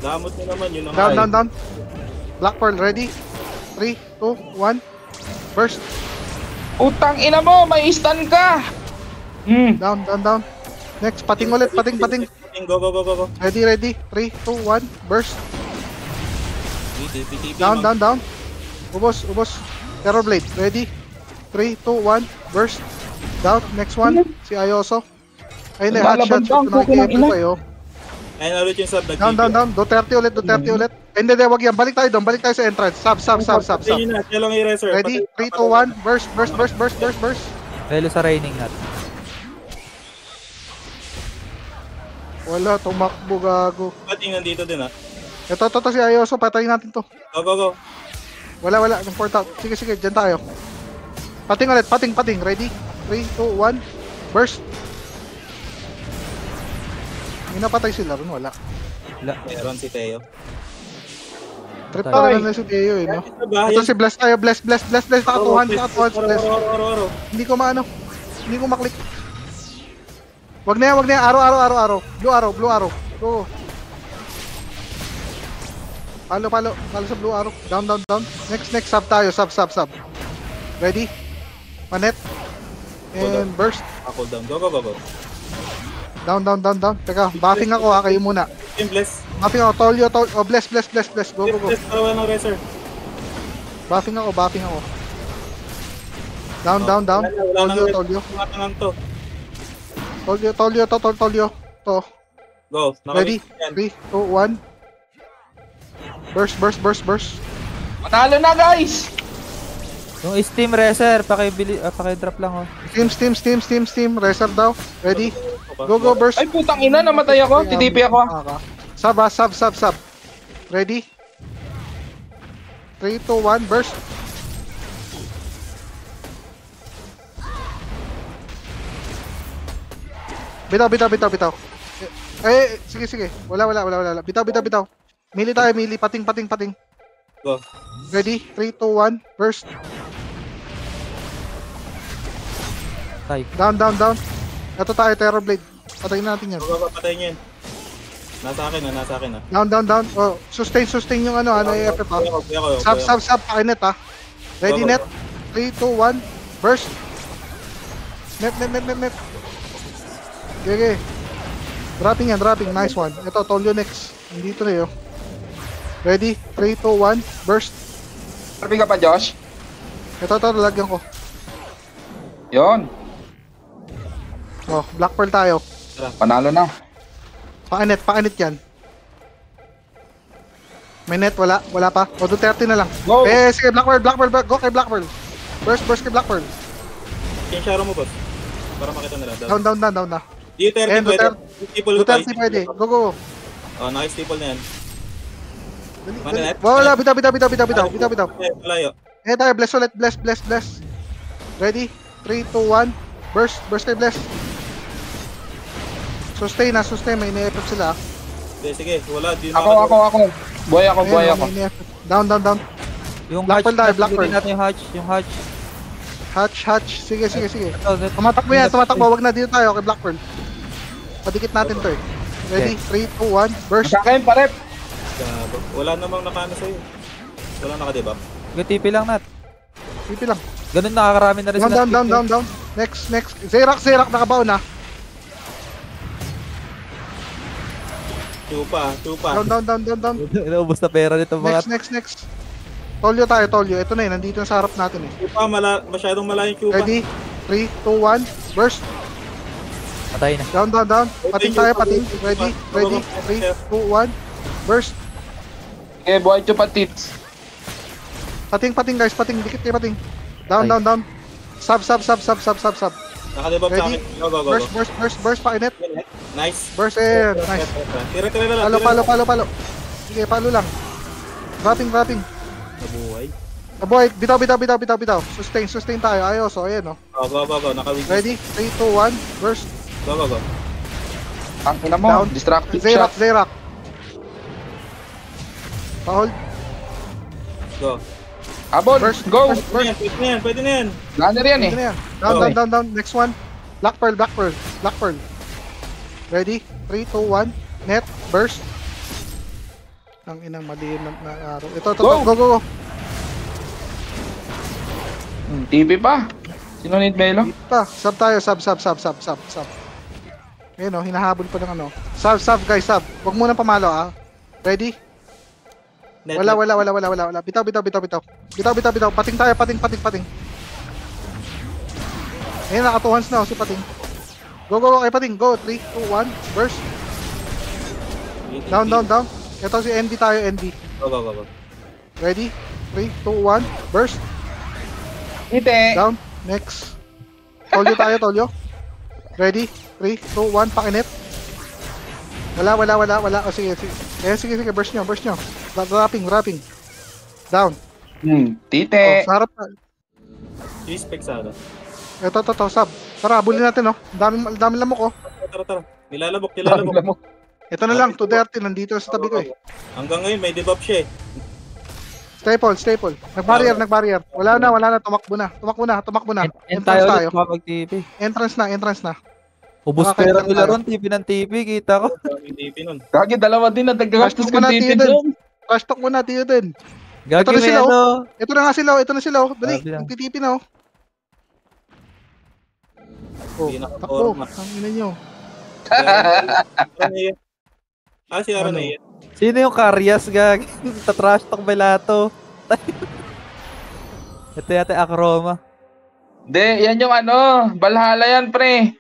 Damot mo naman yun ang Down, down, down. Black Pearl, ready? 3, 2, 1. Burst. Utang ina mo, may stun ka! Down, down, down. Next, pating ulit, pating. Go, go, go, go, go. Ready, ready. 3, 2, 1. Burst. TP, Down, down, down. Ubos, ubos. Terror Blade, ready? 3, 2, 1. Burst. Down, next one. Si Ayoso. Ayun na, hot shot. Nakikip kayo. Ayun ulit yung sub. Down, down, down. Duterte ulit, Duterte ulit. Hindi, wag yan. Balik tayo doon. Balik tayo sa entrance. Sub. Ready? 3, 2, 1. Burst. Velo sa raining nat. Wala, tumakbo gago. Pating nandito din Ito si Ayoso. Patayin natin to. Go. Wala. Yung port out. Sige. Dyan tayo. Pating ulit. Pating. Ready? 3, 2, 1. Burst. May napatay sila ron. Wala. Meron si Teo. Trip talaga na si Teo no? Ito si Bless tayo. Bless. Nakatuhan. Bless. Hindi ko maano. Hindi ko maklik. Wag na yan. Araw. Blue arrow. Go. Palo sa blue arrow. Down. Next. Sub tayo. Sub. Ready? Manet. And burst. Cool down. Go. Down. Teka, buffing ako kayo muna. Bless. Buffing ako, Tolyo. Oh, bless. Go. Bless, parawa ng Racer. Buffing ako. Down. Tolyo. Matangang to. Tolyo. To. Go. Ready? 3, 2, 1. Burst. Panalo na guys! Yung Steam Racer, paki-drop lang oh. Steam. Reser daw. Ready? Go, burst. Ay putang ina, namatay ako. TTP ako. Sub. Ready? 3, 2, 1. Burst. Bitaw. Sige. Wala. Bitaw. Mili tayo. Pating. Go. Ready? 3, 2, 1. Burst. Tay. Down. Ito tayo, Terror Blade. Patayin natin yan. Go, patayin yan. Nasa akin na. Down. Oh, sustain yung EFF ha. Sub. Pakinet ha. Ready, net. 3, 2, 1. Burst. Net. Okay. Dropping. Nice one. Ito, Tolyo next. Nandito na yun. Ready? 3, 2, 1. Burst. Harping ka pa, Josh? Ito, lalagyan ko. Yon. Oh, Black Pearl tayo. Panalo na. Pakinet yan. May net, wala pa. O, Duterte na lang. Go! Sige, Black Pearl. Go kay Black Pearl. Burst kay Black Pearl. Yung sharo mo, boss. Para makita nila. Down na. Duterte pwede. Go. Oh, naka-staple na yan. Dali. Wala, bitaw. Malayo. Tayo, bless ulit. Bless. Ready? 3, 2, 1. Burst kay Bless. Sustain. May ine-effect sila. Sige. Wala. Ako. Buhay ako. Down. Yung Black Pearl tayo, Black Pearl. natin yung hatch. Hatch. Sige. Tumatakbo yan. Wag na dito tayo kay Black Pearl. Padikit natin to eh. Ready? 3, 2, 1. Burst. Sa akin, parep. Wala namang nakano sa'yo. Wala naka-debuff. TP lang nat. TP lang. Ganun nakakarami na rin sila. Down. Next. Zerak nakabaon na. Tupa. Down. Inaubos na pera nito mga. Next. Tolyo tayo. Ito na eh. Nandito na sa harap natin eh. Tupa, masyadong malayong Tupa. Ready? 3, 2, 1. Burst. Patay na. Down. Pating tayo. Ready? 3, 2, 1. Burst. Okay, buhay chupa tits. Pating guys. Dikit kayo pating. Down. Sub. Naka-debuff sa akin. Go. Burst. Pakinet. Nice. Burst. Nice. Tira na lang. Palo. Sige, palo lang. Dropping. Nabuhay. Boy, bitaw. Sustain tayo. Ayoso, ayan oh. Go. Naka-win. Ready? 3, 2, 1. Burst. Go. Ang ina mo, distracted shot. Zerak. Pahold. Go. Abol, Burst. go! Pwede na yan. Gunner yan eh. Down. Next one. Black Pearl. Ready? 3, 2, 1. Net. Burst. Ang inang maliin na araw. Ito, Go! go. TP pa. Sino need Melo? Hit pa. Sub tayo, sub. Ayun o, hinahabol pa ng ano. Sub guys, sub. Huwag muna pamalo Ready? Wala. Bitaw. Pating tayo, pating. Ayun, naka-2 hands na si Pating. Go, kay Pating. Go, 3, 2, 1, burst. Down. Ito si ND tayo, ND. Go. Ready? 3, 2, 1, burst. Hite. Down. Next. Tolyo. Ready? 3, 2, 1, pakinip. Wala. Sige. Sige, burst nyo. Wrapping. Down. Tite. Sarap na. Respect sana. Ito, sub. Tara, bulin natin, Daming lamok, Tara. Nilalabok. Ito na lang, 230, nandito na sa tabi ko, Hanggang ngayon, may debuff siya, Staple. Nag-barrier. Wala na, tumakbo na. Entrance tayo. Entrance na. Ubus pera nila ron, TP ng TP, kita ko. TP nun. Kagi, dalawa din na nagkagastos ka TP doon. Trash talk muna, tiyo din. Gagi may ano. Ito na sila, Dali, nagtitipi na, takbo. Ang ina nyo. Si Aaron na yan. Sino yung Karyas, gagi? Tatrash talk Belato. Ito yata Akroma. Yan yung Valhalla yan, pre.